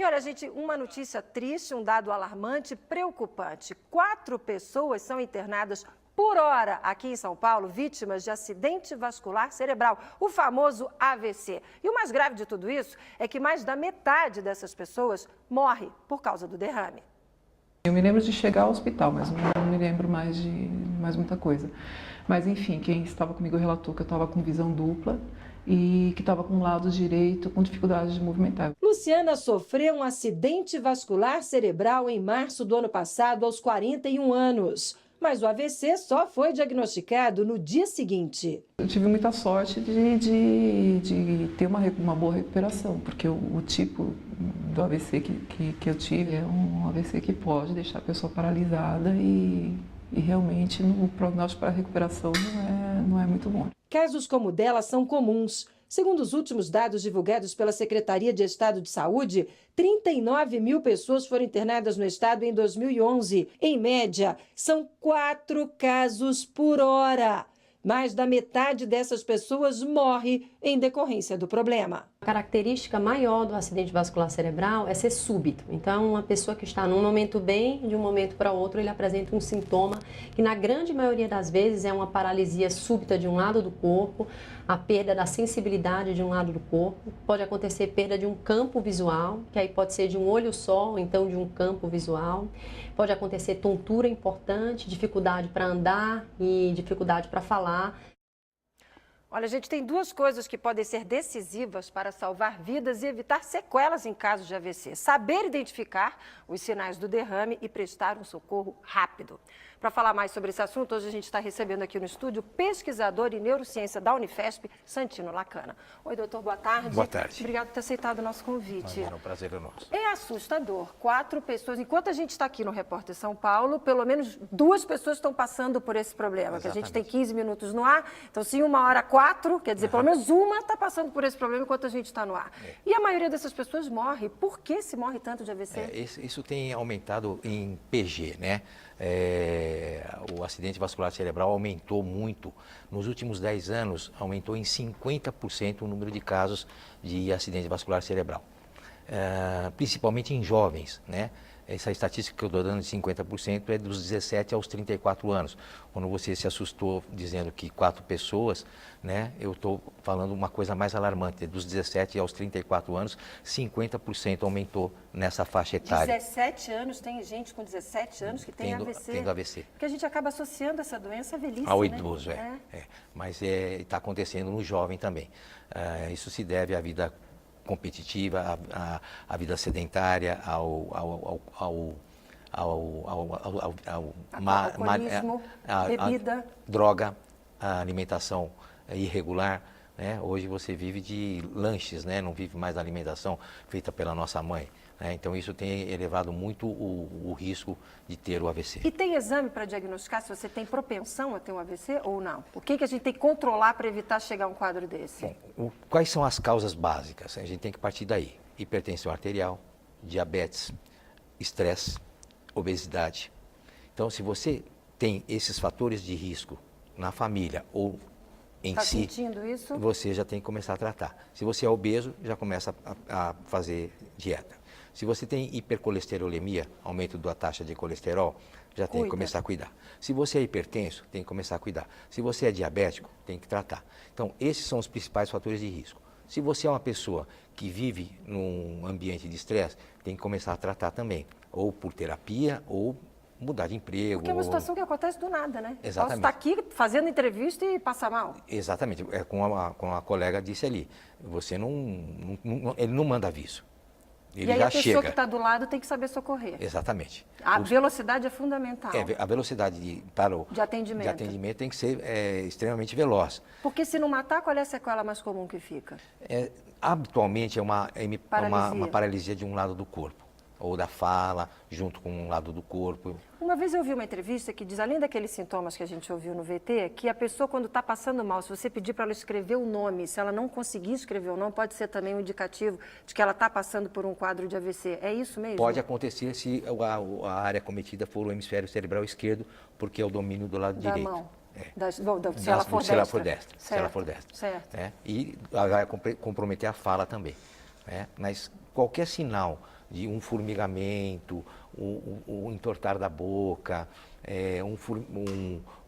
E olha, gente, uma notícia triste, um dado alarmante, preocupante. 4 pessoas são internadas por hora aqui em São Paulo, vítimas de acidente vascular cerebral, o famoso AVC. E o mais grave de tudo isso é que mais da metade dessas pessoas morre por causa do derrame. Eu me lembro de chegar ao hospital, mas não me lembro mais de muita coisa. Mas enfim, quem estava comigo relatou que eu estava com visão dupla e que estava com o lado direito com dificuldade de movimentar. Luciana sofreu um acidente vascular cerebral em março do ano passado, aos 41 anos. Mas o AVC só foi diagnosticado no dia seguinte. Eu tive muita sorte de ter uma boa recuperação, porque o tipo do AVC que eu tive é um AVC que pode deixar a pessoa paralisada e realmente o prognóstico para a recuperação não é muito bom. Casos como o dela são comuns. Segundo os últimos dados divulgados pela Secretaria de Estado de Saúde, 39 mil pessoas foram internadas no estado em 2011. Em média, são 4 casos por hora. Mais da metade dessas pessoas morre em decorrência do problema. A característica maior do acidente vascular cerebral é ser súbito. Então, uma pessoa que está num momento bem, de um momento para outro, ele apresenta um sintoma que, na grande maioria das vezes, é uma paralisia súbita de um lado do corpo, a perda da sensibilidade de um lado do corpo. Pode acontecer perda de um campo visual, que aí pode ser de um olho só, ou então de um campo visual. Pode acontecer tontura importante, dificuldade para andar e dificuldade para falar. Olha, gente, tem 2 coisas que podem ser decisivas para salvar vidas e evitar sequelas em casos de AVC. Saber identificar os sinais do derrame e prestar um socorro rápido. Para falar mais sobre esse assunto, hoje a gente está recebendo aqui no estúdio o pesquisador em neurociência da Unifesp, Santino Lacana. Oi, doutor, boa tarde. Boa tarde. Obrigado por ter aceitado o nosso convite. Imagina, o prazer é nosso. É assustador. 4 pessoas, enquanto a gente está aqui no Repórter São Paulo, pelo menos 2 pessoas estão passando por esse problema, que a gente tem 15 minutos no ar, então se uma hora 4, quer dizer, pelo menos uma está passando por esse problema enquanto a gente está no ar. E a maioria dessas pessoas morre. Por que se morre tanto de AVC? Isso tem aumentado em PG, né? O acidente vascular cerebral aumentou muito. Nos últimos 10 anos, aumentou em 50% o número de casos de acidente vascular cerebral. Principalmente em jovens, né? Essa estatística que eu estou dando de 50% é dos 17 aos 34 anos. Quando você se assustou dizendo que 4 pessoas, né, eu estou falando uma coisa mais alarmante. Dos 17 aos 34 anos, 50% aumentou nessa faixa etária. 17 anos, tem gente com 17 anos que tem AVC. Tendo AVC. Porque a gente acaba associando essa doença à velhice, ao né? idoso, Mas está acontecendo no jovem também. Isso se deve à vida competitiva, à vida sedentária, ao alcoolismo, bebida, droga, a alimentação irregular, né? Hoje você vive de lanches, né? Não vive mais da alimentação feita pela nossa mãe, né? Então isso tem elevado muito o risco de ter o AVC. E tem exame para diagnosticar se você tem propensão a ter um AVC ou não? O que a gente tem que controlar para evitar chegar a um quadro desse? Bom, quais são as causas básicas? A gente tem que partir daí. Hipertensão arterial, diabetes, estresse, obesidade. Então, se você tem esses fatores de risco na família ou em si, sentindo isso? Você já tem que começar a tratar. Se você é obeso, já começa a fazer dieta. Se você tem hipercolesterolemia, aumento da taxa de colesterol, já tem que começar a cuidar. Se você é hipertenso, tem que começar a cuidar. Se você é diabético, tem que tratar. Então, esses são os principais fatores de risco. Se você é uma pessoa que vive num ambiente de estresse, tem que começar a tratar também. Ou por terapia, ou mudar de emprego. Porque é uma situação que acontece do nada, né? Exatamente. Posso estar aqui fazendo entrevista e passar mal. Exatamente. Como a colega disse ali, você ele não manda aviso. Ele e aí já a pessoa chega. que está do lado tem que saber socorrer. Exatamente. A velocidade é fundamental. A velocidade de atendimento tem que ser extremamente veloz. Porque se não matar, qual é a sequela mais comum que fica? Habitualmente é uma paralisia de um lado do corpo, ou da fala, junto com um lado do corpo. Uma vez eu ouvi uma entrevista que diz, além daqueles sintomas que a gente ouviu no VT, que a pessoa quando está passando mal, se você pedir para ela escrever o nome, se ela não conseguir escrever o nome, pode ser também um indicativo de que ela está passando por um quadro de AVC. É isso mesmo? Pode acontecer se a área cometida for o hemisfério cerebral esquerdo, porque é o domínio do lado direito. Mão. Se ela for destra. Se ela for destra. Certo. E vai comprometer a fala também. Mas qualquer sinal de um formigamento, o entortar da boca,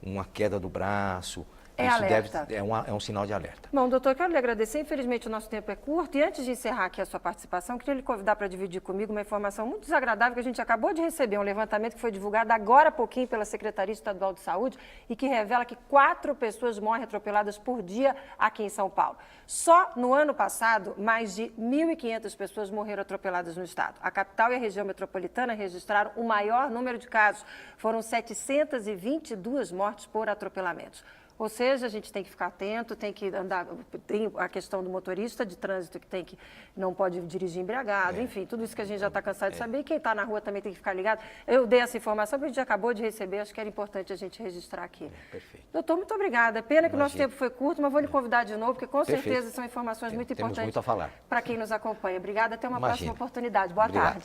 uma queda do braço. É Isso alerta. é um sinal de alerta. Bom, doutor, quero lhe agradecer. Infelizmente, o nosso tempo é curto. E antes de encerrar aqui a sua participação, queria lhe convidar para dividir comigo uma informação muito desagradável que a gente acabou de receber. Um levantamento que foi divulgado agora há pouquinho pela Secretaria Estadual de Saúde e que revela que 4 pessoas morrem atropeladas por dia aqui em São Paulo. Só no ano passado, mais de 1.500 pessoas morreram atropeladas no estado. A capital e a região metropolitana registraram o maior número de casos. Foram 722 mortes por atropelamentos. Ou seja, a gente tem que ficar atento, tem que andar, tem a questão do motorista de trânsito que não pode dirigir embriagado, enfim, tudo isso que a gente já está cansado de saber, e quem está na rua também tem que ficar ligado. Eu dei essa informação porque a gente acabou de receber, acho que era importante a gente registrar aqui. Perfeito. Doutor, muito obrigada. Pena que o nosso tempo foi curto, mas vou lhe convidar de novo, porque com certeza são informações muito Temos importantes muito a falar. para quem nos acompanha. Obrigada, até uma Imagina. próxima oportunidade. Boa Obrigado. tarde.